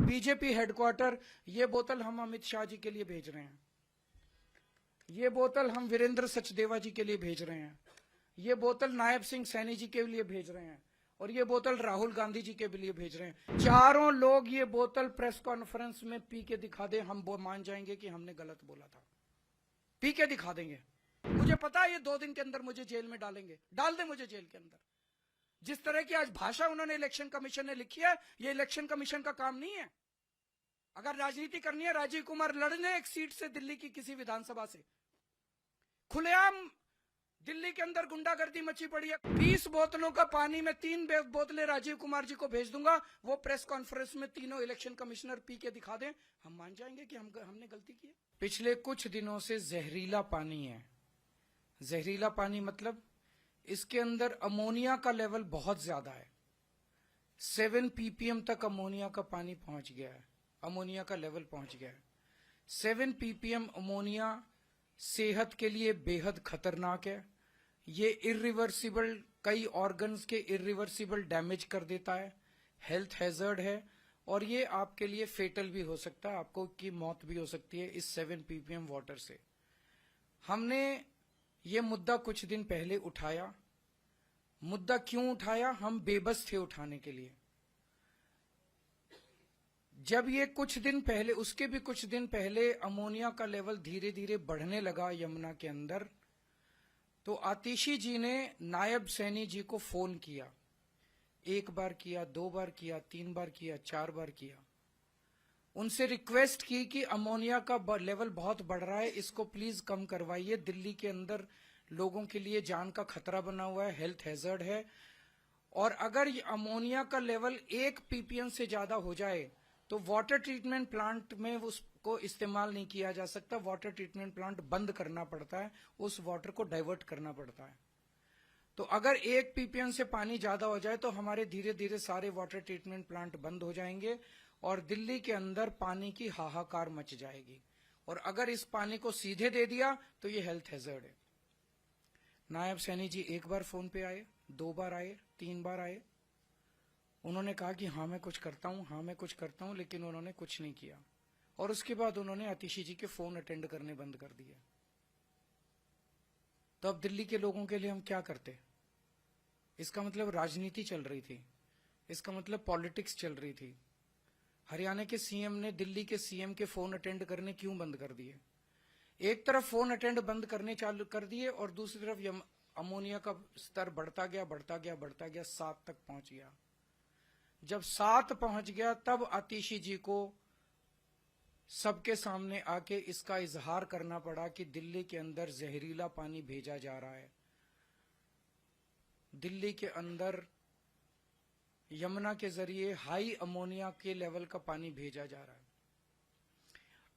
BJP headquarter, ये बोतल हम अमित शाह जी के लिए भेज रहे हैं, ये बोतल हम वीरेंद्र सचदेवा जी के लिए भेज रहे हैं, ये बोतल नायब सिंह सैनी जी के लिए भेज रहे हैं, और ये बोतल राहुल गांधी जी के लिए भेज रहे हैं। चारों लोग ये बोतल प्रेस कॉन्फ्रेंस में पी के दिखा दे, हम वो मान जाएंगे कि हमने गलत बोला था। पी के दिखा देंगे। मुझे पता है ये 2 दिन के अंदर मुझे जेल में डालेंगे, डाल दे मुझे जेल के अंदर। जिस तरह की आज भाषा उन्होंने इलेक्शन कमीशन ने लिखी है, ये इलेक्शन कमीशन का काम नहीं है। अगर राजनीति करनी है, राजीव कुमार लड़ने एक सीट से दिल्ली की किसी विधानसभा से, खुलेआम दिल्ली के अंदर गुंडागर्दी मची पड़ी है। 20 बोतलों का पानी में 3 बोतलें राजीव कुमार जी को भेज दूंगा, वो प्रेस कॉन्फ्रेंस में तीनों इलेक्शन कमिश्नर पी के दिखा दें, हम मान जाएंगे कि हमने गलती की है। पिछले कुछ दिनों से जहरीला पानी है। जहरीला पानी मतलब इसके अंदर अमोनिया का लेवल बहुत ज्यादा है। 7 ppm तक अमोनिया का पानी पहुंच गया है, अमोनिया का लेवल पहुंच गया है। 7 ppm अमोनिया सेहत के लिए बेहद खतरनाक है। ये इरिवर्सिबल, कई ऑर्गन्स के इरिवर्सिबल डैमेज कर देता है, हेल्थ हैजर्ड है, और ये आपके लिए फेटल भी हो सकता है, आपको की मौत भी हो सकती है इस 7 ppm वाटर से। हमने ये मुद्दा कुछ दिन पहले उठाया। मुद्दा क्यों उठाया? हम बेबस थे उठाने के लिए। जब ये कुछ दिन पहले, उसके भी कुछ दिन पहले अमोनिया का लेवल धीरे धीरे बढ़ने लगा यमुना के अंदर, तो आतिशी जी ने नायब सैनी जी को फोन किया। 1 बार किया, 2 बार किया, 3 बार किया, 4 बार किया। उनसे रिक्वेस्ट की कि अमोनिया का लेवल बहुत बढ़ रहा है, इसको प्लीज कम करवाइए। दिल्ली के अंदर लोगों के लिए जान का खतरा बना हुआ है, हेल्थ हैजर्ड है, और अगर ये अमोनिया का लेवल 1 ppm से ज्यादा हो जाए तो वाटर ट्रीटमेंट प्लांट में उसको इस्तेमाल नहीं किया जा सकता, वाटर ट्रीटमेंट प्लांट बंद करना पड़ता है, उस वाटर को डाइवर्ट करना पड़ता है। तो अगर 1 ppm से पानी ज्यादा हो जाए तो हमारे धीरे धीरे सारे वाटर ट्रीटमेंट प्लांट बंद हो जाएंगे और दिल्ली के अंदर पानी की हाहाकार मच जाएगी। और अगर इस पानी को सीधे दे दिया तो ये हेल्थ हैजर्ड है। नायब सैनी जी 1 बार फोन पे आए, 2 बार आए, 3 बार आए। उन्होंने कहा कि हाँ मैं कुछ करता हूं, हाँ मैं कुछ करता हूं, लेकिन उन्होंने कुछ नहीं किया। और उसके बाद उन्होंने आतिशी जी के फोन अटेंड करने बंद कर दिए। तो अब दिल्ली के लोगों के लिए हम क्या करते? इसका मतलब राजनीति चल रही थी, इसका मतलब पॉलिटिक्स चल रही थी। हरियाणा के सीएम ने दिल्ली के सीएम के फोन अटेंड करने क्यों बंद कर दिए? एक तरफ फोन अटेंड बंद करने चालू कर दिए और दूसरी तरफ अमोनिया का स्तर बढ़ता गया, बढ़ता गया, बढ़ता गया, 7 तक पहुंच गया। जब 7 पहुंच गया तब आतिशी जी को सबके सामने आके इसका इजहार करना पड़ा कि दिल्ली के अंदर जहरीला पानी भेजा जा रहा है, दिल्ली के अंदर यमुना के जरिए हाई अमोनिया के लेवल का पानी भेजा जा रहा है।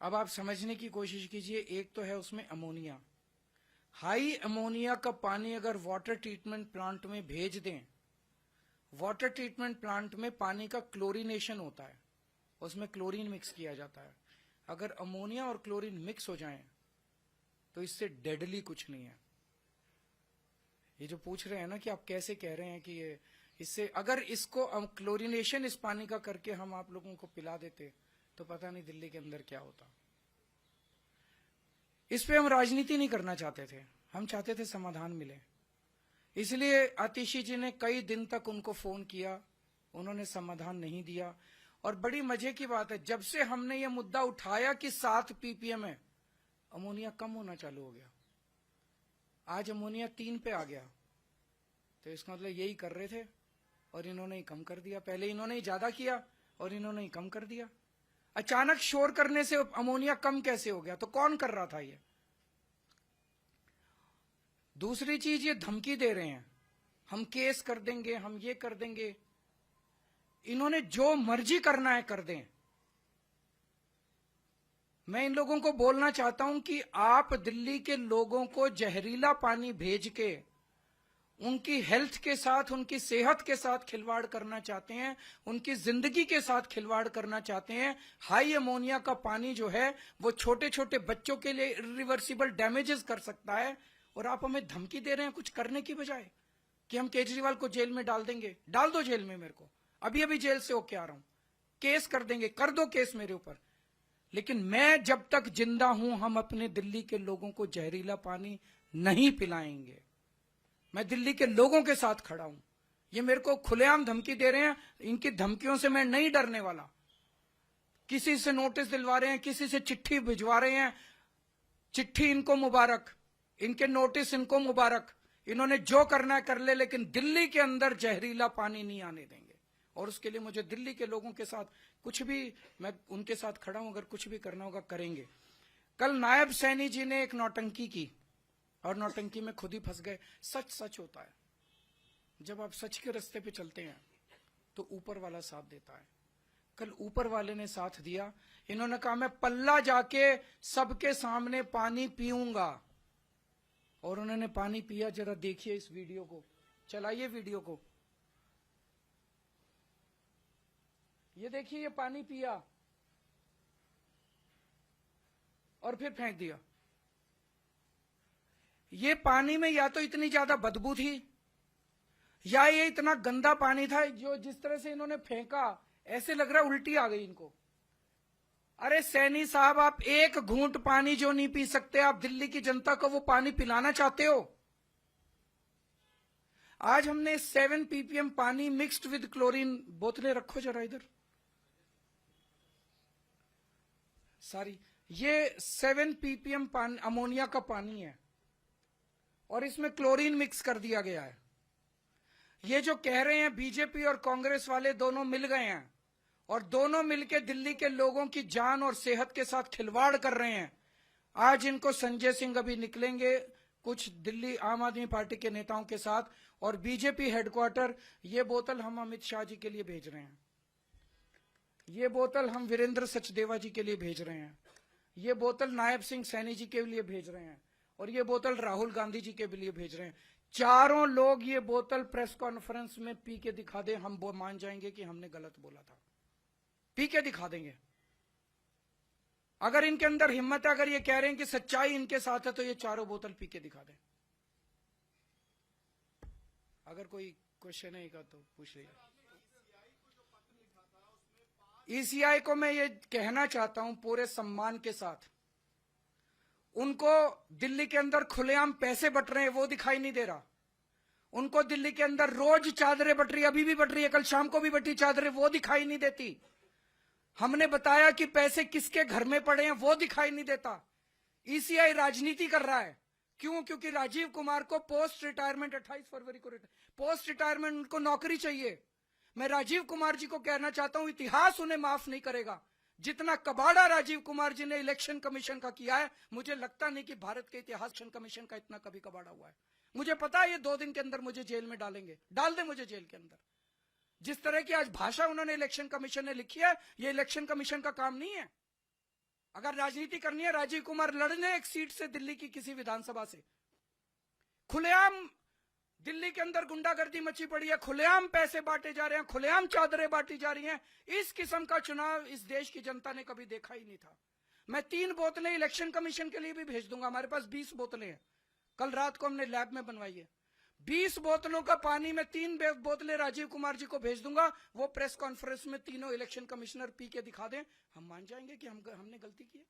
अब आप समझने की कोशिश कीजिए, एक तो है उसमें अमोनिया, हाई अमोनिया का पानी अगर वाटर ट्रीटमेंट प्लांट में भेज दें, वाटर ट्रीटमेंट प्लांट में पानी का क्लोरीनेशन होता है, उसमें क्लोरीन मिक्स किया जाता है। अगर अमोनिया और क्लोरीन मिक्स हो जाएं तो इससे डेडली कुछ नहीं है। ये जो पूछ रहे हैं ना कि आप कैसे कह रहे हैं कि ये इससे, अगर इसको क्लोरीनेशन इस पानी का करके हम आप लोगों को पिला देते तो पता नहीं दिल्ली के अंदर क्या होता। इस पे हम राजनीति नहीं करना चाहते थे, हम चाहते थे समाधान मिले। इसलिए आतिशी जी ने कई दिन तक उनको फोन किया, उन्होंने समाधान नहीं दिया। और बड़ी मजे की बात है, जब से हमने ये मुद्दा उठाया कि 7 ppm है, अमोनिया कम होना चालू हो गया। आज अमोनिया 3 पे आ गया, तो इसका मतलब यही कर रहे थे और इन्होंने ही कम कर दिया। पहले इन्होंने ही ज्यादा किया और इन्होंने ही कम कर दिया। अचानक शोर करने से अमोनिया कम कैसे हो गया? तो कौन कर रहा था ये? दूसरी चीज, ये धमकी दे रहे हैं, हम केस कर देंगे, हम ये कर देंगे। इन्होंने जो मर्जी करना है कर दें। मैं इन लोगों को बोलना चाहता हूं कि आप दिल्ली के लोगों को जहरीला पानी भेज के उनकी हेल्थ के साथ, उनकी सेहत के साथ खिलवाड़ करना चाहते हैं, उनकी जिंदगी के साथ खिलवाड़ करना चाहते हैं। हाई अमोनिया का पानी जो है वो छोटे छोटे बच्चों के लिए इरिवर्सिबल डैमेजेस कर सकता है, और आप हमें धमकी दे रहे हैं कुछ करने की बजाय कि हम केजरीवाल को जेल में डाल देंगे। डाल दो जेल में, मेरे को अभी अभी जेल से होके आ रहा हूं। केस कर देंगे, कर दो केस मेरे ऊपर, लेकिन मैं जब तक जिंदा हूं हम अपने दिल्ली के लोगों को जहरीला पानी नहीं पिलाएंगे। मैं दिल्ली के लोगों के साथ खड़ा हूं। ये मेरे को खुलेआम धमकी दे रहे हैं, इनकी धमकियों से मैं नहीं डरने वाला। किसी से नोटिस दिलवा रहे हैं, किसी से चिट्ठी भिजवा रहे हैं, चिट्ठी इनको मुबारक, इनके नोटिस इनको मुबारक, इन्होंने जो करना है कर ले, लेकिन दिल्ली के अंदर जहरीला पानी नहीं आने देंगे। और उसके लिए मुझे दिल्ली के लोगों के साथ कुछ भी, मैं उनके साथ खड़ा हूं, अगर कुछ भी करना होगा करेंगे। कल नायब सैनी जी ने एक नौटंकी की और नौटंकी में खुद ही फंस गए। सच सच होता है, जब आप सच के रास्ते पे चलते हैं तो ऊपर वाला साथ देता है। कल ऊपर वाले ने साथ दिया, इन्होंने कहा मैं पल्ला जाके सबके सामने पानी पीऊंगा, और उन्होंने पानी पिया। जरा देखिए इस वीडियो को, चलाइए वीडियो को, ये देखिए, ये पानी पिया और फिर फेंक दिया। ये पानी में या तो इतनी ज्यादा बदबू थी, या ये इतना गंदा पानी था, जो जिस तरह से इन्होंने फेंका ऐसे लग रहा उल्टी आ गई इनको। अरे सैनी साहब, आप एक घूंट पानी जो नहीं पी सकते, आप दिल्ली की जनता को वो पानी पिलाना चाहते हो? आज हमने 7 ppm पानी मिक्स्ड विद क्लोरीन, बोतलें रखो जरा इधर, सॉरी, ये 7 ppm पानी अमोनिया का पानी है और इसमें क्लोरीन मिक्स कर दिया गया है। ये जो कह रहे हैं बीजेपी और कांग्रेस वाले दोनों मिल गए हैं और दोनों मिलकर दिल्ली के लोगों की जान और सेहत के साथ खिलवाड़ कर रहे हैं। आज इनको संजय सिंह अभी निकलेंगे कुछ दिल्ली आम आदमी पार्टी के नेताओं के साथ, और बीजेपी हेडक्वार्टर, ये बोतल हम अमित शाह जी के लिए भेज रहे हैं, ये बोतल हम वीरेंद्र सचदेवा जी के लिए भेज रहे हैं, ये बोतल नायब सिंह सैनी जी के लिए भेज रहे हैं, और ये बोतल राहुल गांधी जी के लिए भेज रहे हैं। चारों लोग ये बोतल प्रेस कॉन्फ्रेंस में पी के दिखा दें, हम वो मान जाएंगे कि हमने गलत बोला था। पी के दिखा देंगे। अगर इनके अंदर हिम्मत है, अगर ये कह रहे हैं कि सच्चाई इनके साथ है, तो ये चारों बोतल पी के दिखा दें। अगर कोई क्वेश्चन है का तो पूछ लीजिए। ईसीआई को मैं ये कहना चाहता हूं पूरे सम्मान के साथ, उनको दिल्ली के अंदर खुलेआम पैसे बट रहे हैं वो दिखाई नहीं दे रहा। उनको दिल्ली के अंदर रोज चादरें बट रही, अभी भी बट रही है, कल शाम को भी बटी चादरें, वो दिखाई नहीं देती। हमने बताया कि पैसे किसके घर में पड़े हैं, वो दिखाई नहीं देता। ईसीआई राजनीति कर रहा है। क्यों? क्योंकि राजीव कुमार को पोस्ट रिटायरमेंट 28 फरवरी को पोस्ट रिटायरमेंट उनको नौकरी चाहिए। मैं राजीव कुमार जी को कहना चाहता हूं, इतिहास उन्हें माफ नहीं करेगा। जितना कबाड़ा राजीव कुमार जी ने इलेक्शन कमीशन का किया है, मुझे लगता नहीं कि भारत के इतिहास इलेक्शन कमीशन का इतना कभी कबाड़ा हुआ है। मुझे पता है ये 2 दिन के अंदर मुझे जेल में डालेंगे, डाल दे मुझे जेल के अंदर। जिस तरह की आज भाषा उन्होंने इलेक्शन कमीशन ने लिखी है, ये इलेक्शन कमीशन का काम नहीं है। अगर राजनीति करनी है, राजीव कुमार लड़ने एक सीट से दिल्ली की किसी विधानसभा से। खुलेआम दिल्ली के अंदर गुंडागर्दी मची पड़ी है, खुलेआम पैसे बांटे जा रहे हैं, खुलेआम चादरें बांटी जा रही हैं। इस किस्म का चुनाव इस देश की जनता ने कभी देखा ही नहीं था। मैं 3 बोतलें इलेक्शन कमीशन के लिए भी भेज दूंगा। हमारे पास 20 बोतलें हैं, कल रात को हमने लैब में बनवाई है। 20 बोतलों का पानी में 3 बोतलें राजीव कुमार जी को भेज दूंगा। वो प्रेस कॉन्फ्रेंस में तीनों इलेक्शन कमिश्नर पी के दिखा दें, हम मान जाएंगे कि हमने गलती की है।